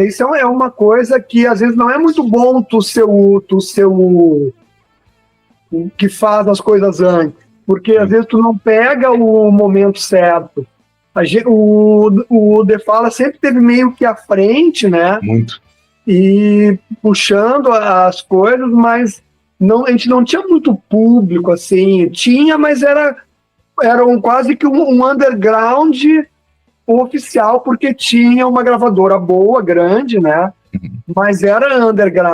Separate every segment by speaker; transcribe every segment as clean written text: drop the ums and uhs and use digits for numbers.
Speaker 1: Isso é uma coisa que às vezes não é muito bom tu ser o que faz as coisas antes, porque às vezes tu não pega o momento certo. O The Fala sempre teve meio que à frente, né?
Speaker 2: Muito.
Speaker 1: E puxando as coisas, mas a gente não tinha muito público, assim. Tinha, mas era quase que um underground oficial, porque tinha uma gravadora boa, grande, né? Mas era underground.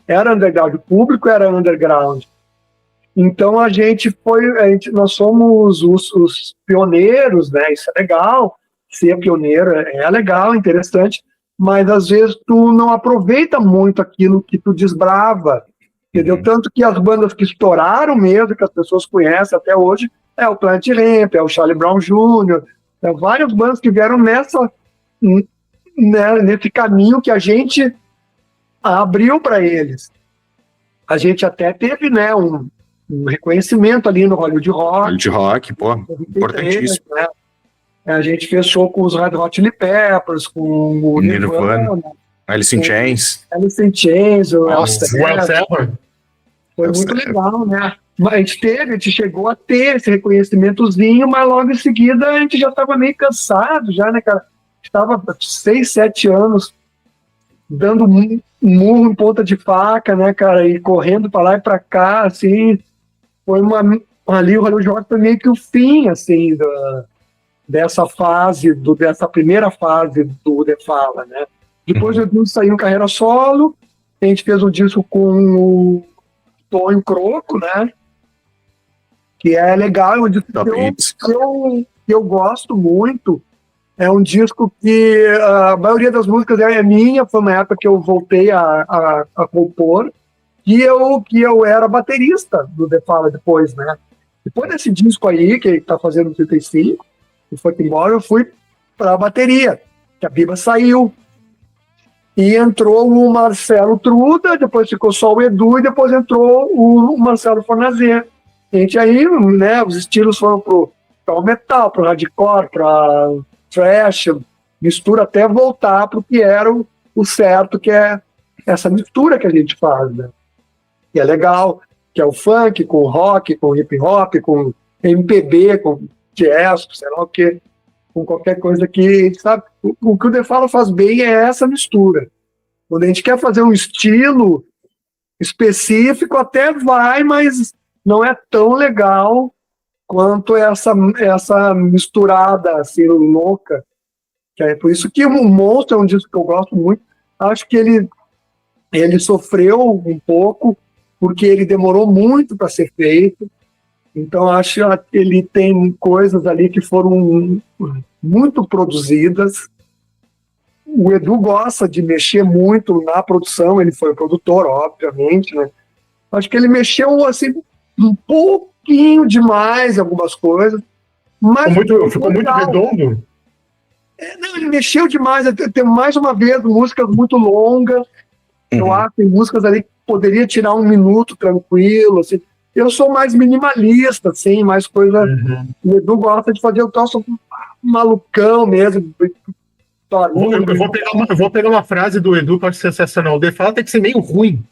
Speaker 1: Era underground, o público era underground. Então nós somos os pioneiros, né? Isso é legal, ser pioneiro é legal, interessante, mas às vezes tu não aproveita muito aquilo que tu desbrava, entendeu? Tanto que as bandas que estouraram mesmo, que as pessoas conhecem até hoje, é o Planet Hemp, é o Charlie Brown Jr., várias bandas que vieram nesse caminho que a gente abriu para eles. A gente até teve, né, um reconhecimento ali no Hollywood Rock.
Speaker 2: Hollywood Rock, pô, importantíssimo.
Speaker 1: Né? A gente fez show com os Red Hot Chili Peppers, com o Nirvana,
Speaker 2: Alice in Chains.
Speaker 1: Alice in Chains, o
Speaker 3: Well Seller.
Speaker 1: Foi muito legal, né? A gente chegou a ter esse reconhecimentozinho, mas logo em seguida a gente já estava meio cansado, já, né, cara? Estava 6, 7 anos dando murro em ponta de faca, né, cara, e correndo para lá e para cá, assim, ali o Hollywood Rock foi meio que o fim, assim, dessa primeira fase do The Fala, né. Depois o Edu saiu em carreira solo, a gente fez um disco com o Tonho Croco, né, que é legal, é um disco que eu gosto muito. É um disco que a maioria das músicas é minha, foi uma época que eu voltei a compor, que eu era baterista do The Fala depois, né? Depois desse disco aí, que tá fazendo 35, que foi embora, eu fui pra bateria, que a Biba saiu. E entrou o Marcelo Truda, depois ficou só o Edu, e depois entrou o Marcelo Fornazer. A gente aí, né, os estilos foram pro metal, pro hardcore, pra thrash, mistura até voltar para o que era o certo, que é essa mistura que a gente faz, né? Que é legal, que é o funk com rock, com hip hop, com MPB, com jazz, sei lá o que, com qualquer coisa que, sabe? O que o The Fala faz bem é essa mistura. Quando a gente quer fazer um estilo específico, até vai, mas não é tão legal quanto essa misturada assim, louca. Que é por isso que o Monstro é um disco que eu gosto muito. Acho que ele sofreu um pouco, porque ele demorou muito para ser feito. Então, acho que ele tem coisas ali que foram muito produzidas. O Edu gosta de mexer muito na produção, ele foi o produtor, obviamente, né? Acho que ele mexeu assim, um pouquinho demais em algumas coisas. Mas
Speaker 3: ficou muito redondo?
Speaker 1: Não, ele mexeu demais. Tem mais uma vez músicas muito longas. Eu acho que tem músicas ali que poderia tirar 1 minuto tranquilo. Assim. Eu sou mais minimalista, assim, mais coisa. O Edu gosta de fazer o troço malucão mesmo.
Speaker 3: Eu vou pegar uma frase do Edu que eu acho sensacional. O The Fala tem que ser meio ruim.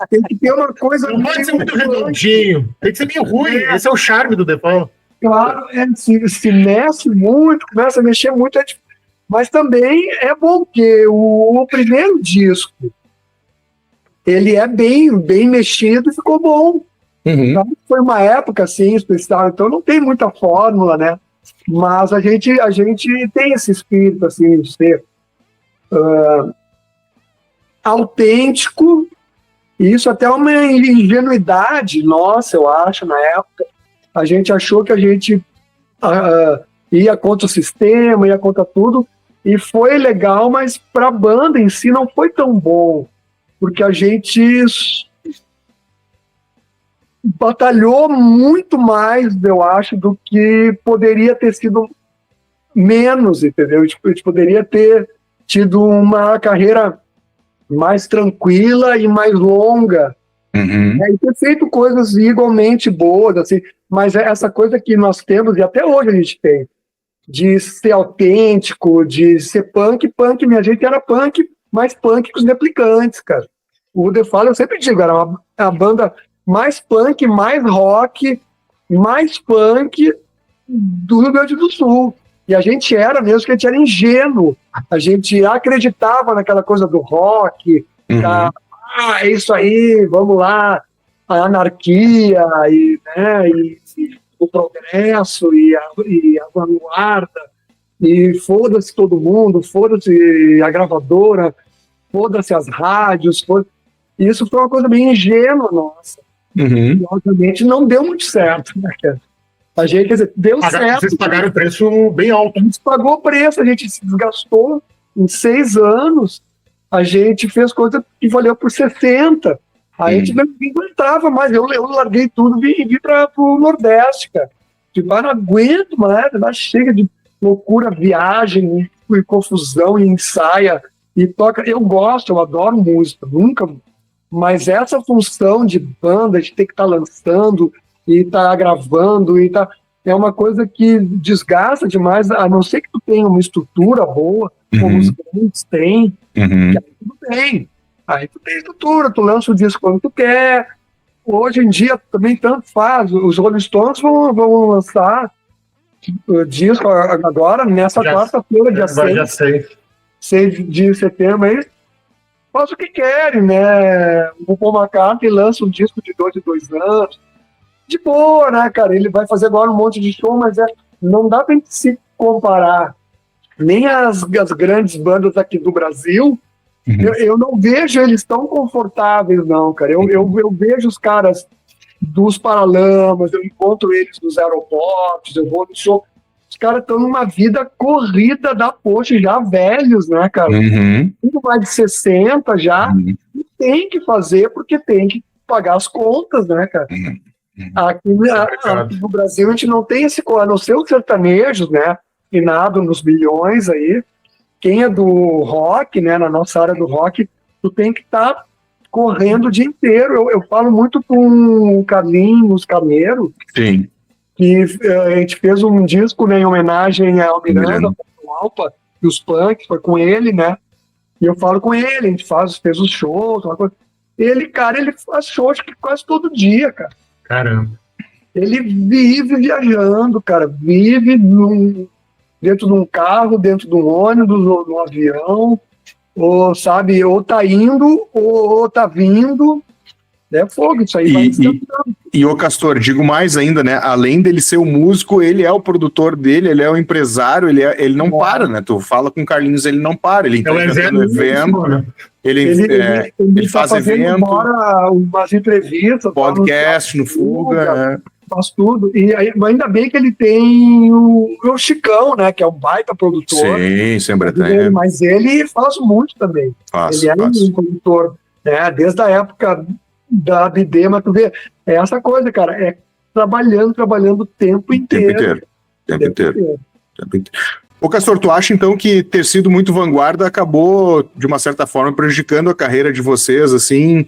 Speaker 1: Tem que ter uma coisa.
Speaker 3: Não pode ser muito redondinho. Tem que ser meio ruim. Esse é o charme do The Fala.
Speaker 1: Claro, se mexe muito, começa a mexer muito, mas também é bom, porque o primeiro disco, ele é bem mexido e ficou bom. Então, foi uma época assim, especial, então não tem muita fórmula, né? Mas a gente tem esse espírito assim, de ser autêntico, e isso até é uma ingenuidade nossa, eu acho, na época. A gente achou que a gente ia contra o sistema, ia contra tudo, e foi legal, mas para a banda em si não foi tão bom, porque a gente batalhou muito mais, eu acho, do que poderia ter sido menos, entendeu? A gente poderia ter tido uma carreira mais tranquila e mais longa, E ter feito coisas igualmente boas, assim, mas é essa coisa que nós temos, e até hoje a gente tem, de ser autêntico, de ser punk, minha gente era punk, mais punk que os Replicantes, cara. O The Fall, eu sempre digo, era a banda mais punk, mais rock, mais punk do Rio Grande do Sul. E a gente era mesmo, que a gente era ingênuo. A gente acreditava naquela coisa do rock, é isso aí, vamos lá, a anarquia, e o progresso, e a vanguarda, e foda-se todo mundo, foda-se a gravadora, foda-se as rádios, isso foi uma coisa bem ingênua nossa. E, obviamente, não deu muito certo, né, cara? A gente, quer dizer, deu certo.
Speaker 3: Vocês pagaram o preço bem alto.
Speaker 1: A gente pagou o preço, a gente se desgastou em 6 anos, a gente fez coisa que valeu por 60. A gente não aguentava mais, eu larguei tudo e vim para o Nordeste, cara. Tipo, não aguento mais, chega de loucura, viagem, e confusão, e ensaia, e toca. Eu gosto, eu adoro música, nunca... Mas essa função de banda, de ter que estar lançando e estar gravando, é uma coisa que desgasta demais, a não ser que tu tenha uma estrutura boa, como os clientes têm, que aí tudo bem. Aí tu tem estrutura, tu lança o disco quando tu quer. Hoje em dia também tanto faz. Os Rolling Stones vão lançar o disco agora, nessa quarta-feira, dia 6 de setembro, aí faz o que querem, né? O Paul McCartney lança um disco de 2 em 2 anos. De boa, né, cara? Ele vai fazer agora um monte de show, mas não dá pra gente se comparar. Nem as grandes bandas aqui do Brasil, eu não vejo eles tão confortáveis, não, cara. Eu vejo os caras dos Paralamas, eu encontro eles nos aeroportos, eu vou no show. Os caras estão numa vida corrida da poxa, já velhos, né, cara? Muito mais de 60 já. E tem que fazer, porque tem que pagar as contas, né, cara? Aqui no Brasil a gente não tem esse... A não ser os sertanejos, né? E nada nos milhões aí. Quem é do rock, né? Na nossa área do rock, tu tem que estar correndo o dia inteiro. Eu falo muito com o Carlinhos Carneiro.
Speaker 2: Sim.
Speaker 1: Que a gente fez um disco, né, em homenagem ao Miranda, ao Alpa, e os punks, foi com ele, né? E eu falo com ele, a gente fez os shows, uma coisa. Ele faz shows quase todo dia, cara.
Speaker 3: Caramba.
Speaker 1: Ele vive viajando, cara, vive dentro de um carro, dentro de um ônibus, ou num avião, ou, sabe, ou tá indo, ou tá vindo. É fogo, isso aí vai descansando.
Speaker 2: E o Castor, digo mais ainda, né? Além dele ser o músico, ele é o produtor dele, ele é o empresário, ele não para, né? Tu fala com o Carlinhos, ele não para, ele está no evento, né? Ele faz evento,
Speaker 1: umas entrevistas,
Speaker 2: podcast no Fuga,
Speaker 1: faz tudo. E ainda bem que ele tem o Chicão, né? Que é um baita produtor.
Speaker 2: Sim, sempre tem.
Speaker 1: Mas ele faz muito também. Ele é um produtor, né? Desde a época da ABD, mas tu vê, é essa coisa, cara, é trabalhando o tempo inteiro.
Speaker 2: Tempo inteiro. Ô Castor, tu acha então que ter sido muito vanguarda acabou, de uma certa forma, prejudicando a carreira de vocês, assim,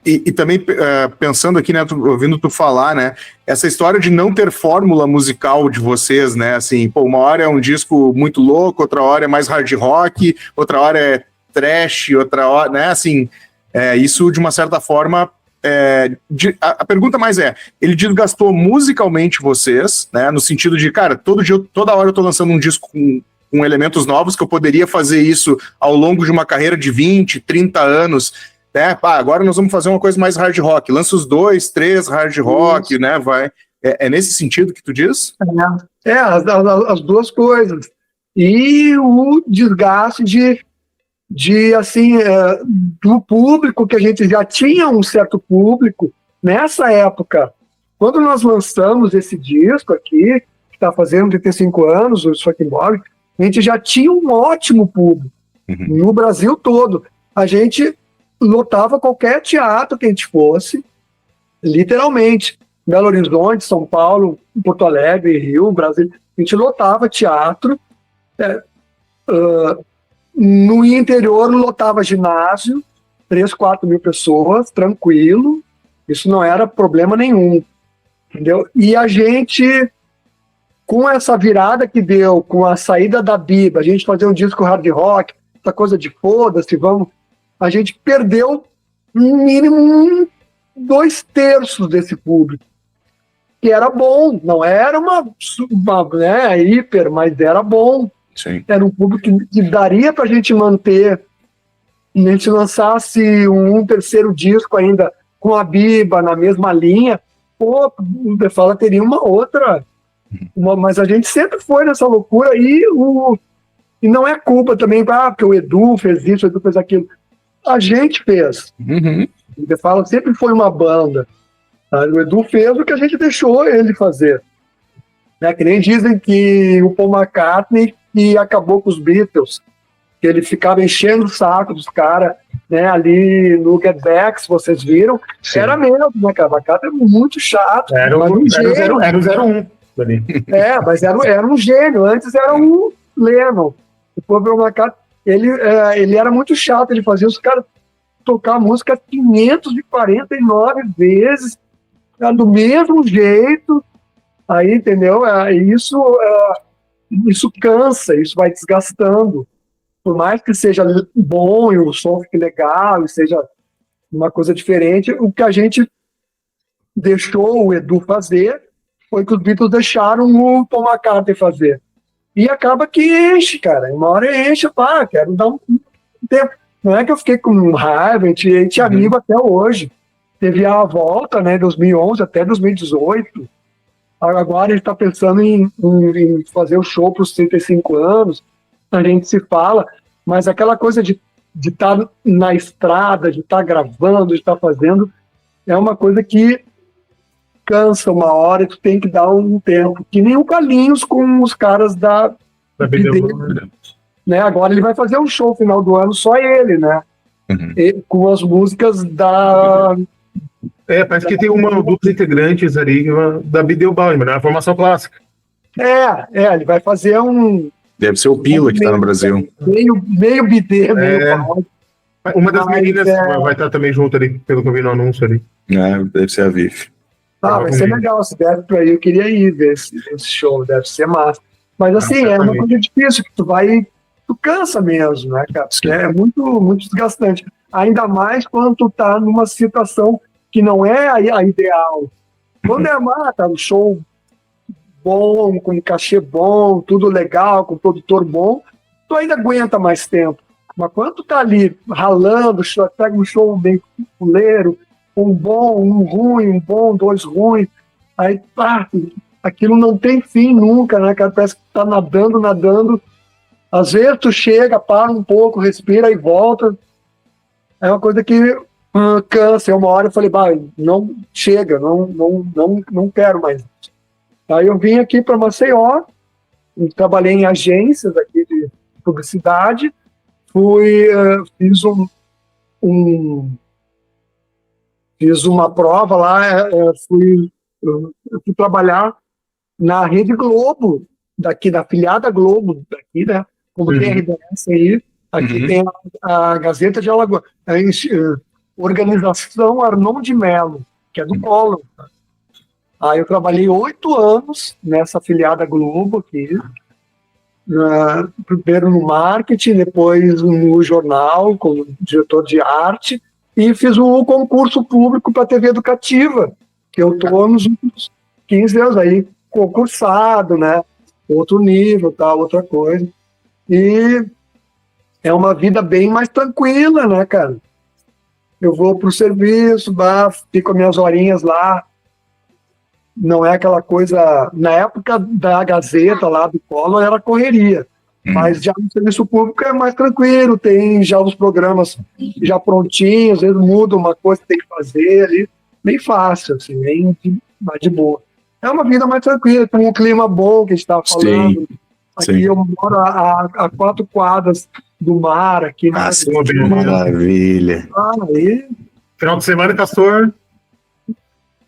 Speaker 2: e também pensando aqui, né, ouvindo tu falar, né, essa história de não ter fórmula musical de vocês, né, assim, pô, uma hora é um disco muito louco, outra hora é mais hard rock, outra hora é trash, outra hora, né, assim... isso, de uma certa forma, a pergunta mais ele desgastou musicalmente vocês, né, no sentido de, cara, toda hora eu tô lançando um disco com elementos novos, que eu poderia fazer isso ao longo de uma carreira de 20, 30 anos, né, agora nós vamos fazer uma coisa mais hard rock, lança os 2, 3 hard rock, né, vai... É nesse sentido que tu diz?
Speaker 1: As duas coisas. E o desgaste do público, que a gente já tinha um certo público. Nessa época, quando nós lançamos esse disco aqui, que está fazendo 35 anos, o Fucking Boring, a gente já tinha um ótimo público no Brasil todo. A gente lotava qualquer teatro que a gente fosse, literalmente. Belo Horizonte, São Paulo, Porto Alegre, Rio, Brasil. A gente lotava teatro. No interior lotava ginásio, 3, 4 mil pessoas, tranquilo, isso não era problema nenhum, entendeu? E a gente, com essa virada que deu, com a saída da Biba, a gente fazer um disco hard rock, essa coisa de foda-se, vamos, a gente perdeu no mínimo 2/3 desse público, que era bom, não era uma né, hiper, mas era bom.
Speaker 2: Sim.
Speaker 1: Era um público que daria pra gente manter, e a gente lançasse um terceiro disco ainda com a Biba na mesma linha, pô, o The Fala teria uma outra, mas a gente sempre foi nessa loucura, e não é culpa também, porque o Edu fez isso, o Edu fez aquilo. A gente fez.
Speaker 2: Uhum.
Speaker 1: O The Fala sempre foi uma banda. Tá? O Edu fez o que a gente deixou ele fazer. Né? Que nem dizem que o Paul McCartney que acabou com os Beatles, que ele ficava enchendo o saco dos caras, né? Ali no Get Back, se vocês viram,
Speaker 3: Sim.
Speaker 1: Era mesmo, né, cara? O McCartney era muito chato.
Speaker 3: Era o 01 ali.
Speaker 1: Mas era um gênio. Antes era um Lennon. Depois veio o McCartney. Ele era muito chato, ele fazia os caras tocar a música 549 vezes, do mesmo jeito, aí, entendeu? Isso cansa, isso vai desgastando. Por mais que seja bom e o som fique legal e seja uma coisa diferente, o que a gente deixou o Edu fazer foi que os Beatles deixaram o Paul McCartney fazer. E acaba que enche, cara. Uma hora enche, quero dar um tempo. Não é que eu fiquei com raiva, a gente é amigo até hoje. Teve a volta, né, 2011 até 2018. Agora ele está pensando em fazer o show para os 35 anos. A gente se fala, mas aquela coisa de estar na estrada, de estar gravando, de estar fazendo, é uma coisa que cansa uma hora e tu tem que dar um tempo. Que nem o Carlinhos com os caras da BD. Né? Agora ele vai fazer um show no final do ano, só ele, né? Com as músicas da...
Speaker 3: parece que tem uma ou duas integrantes ali da Bideobaum, na formação clássica.
Speaker 1: Ele vai fazer um...
Speaker 2: Deve ser o Pila que tá no Brasil.
Speaker 1: Meio bidê, meio pau.
Speaker 3: Uma das meninas vai estar também junto ali, pelo que eu vi no anúncio ali.
Speaker 2: Deve ser a Viv.
Speaker 1: Vai ser legal, se der pra ir, eu queria ir ver esse show, deve ser massa. Mas assim, é uma coisa difícil, que tu cansa mesmo, né, cara? É muito, muito desgastante. Ainda mais quando tu tá numa situação que não é a ideal. Quando é um show bom, com cachê bom, tudo legal, com produtor bom, tu ainda aguenta mais tempo. Mas quando tu tá ali ralando, pega um show bem fuleiro, um bom, um ruim, um bom, 2 ruins, aí aquilo não tem fim nunca, né, cara? Parece que tu tá nadando. Às vezes tu chega, para um pouco, respira e volta. É uma coisa que cansa. Uma hora eu falei, não chega, não quero mais. Aí eu vim aqui para Maceió, trabalhei em agências aqui de publicidade, fiz uma prova lá, eu fui trabalhar na Rede Globo, daqui, da afiliada Globo, daqui, né? Como tem a RBS aí, aqui tem a Gazeta de Alagoas, a Organização Arnon de Mello, que é do Collor. Aí eu trabalhei 8 anos nessa afiliada Globo aqui, primeiro no marketing, depois no jornal, como diretor de arte, e fiz o concurso público para a TV Educativa, que eu estou nos últimos 15 anos aí, concursado, né? Outro nível, tal, outra coisa. E é uma vida bem mais tranquila, né, cara? Eu vou pro serviço, fico as minhas horinhas lá. Não é aquela coisa... Na época da Gazeta, lá do Collor, era correria. Mas já no serviço público é mais tranquilo, tem já os programas já prontinhos, às vezes muda uma coisa que tem que fazer ali. Bem fácil, assim, bem de boa. É uma vida mais tranquila, com um clima bom que a gente estava falando. Aqui eu moro a 4 quadras do mar, aqui na
Speaker 2: maravilha.
Speaker 1: Aí,
Speaker 3: final de semana, Castor,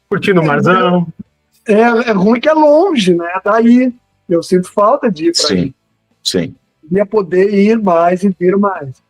Speaker 3: curtindo o marzão.
Speaker 1: É ruim que é longe, né? Daí eu sinto falta de ir para aí.
Speaker 2: Sim.
Speaker 1: Ia poder ir mais e vir mais.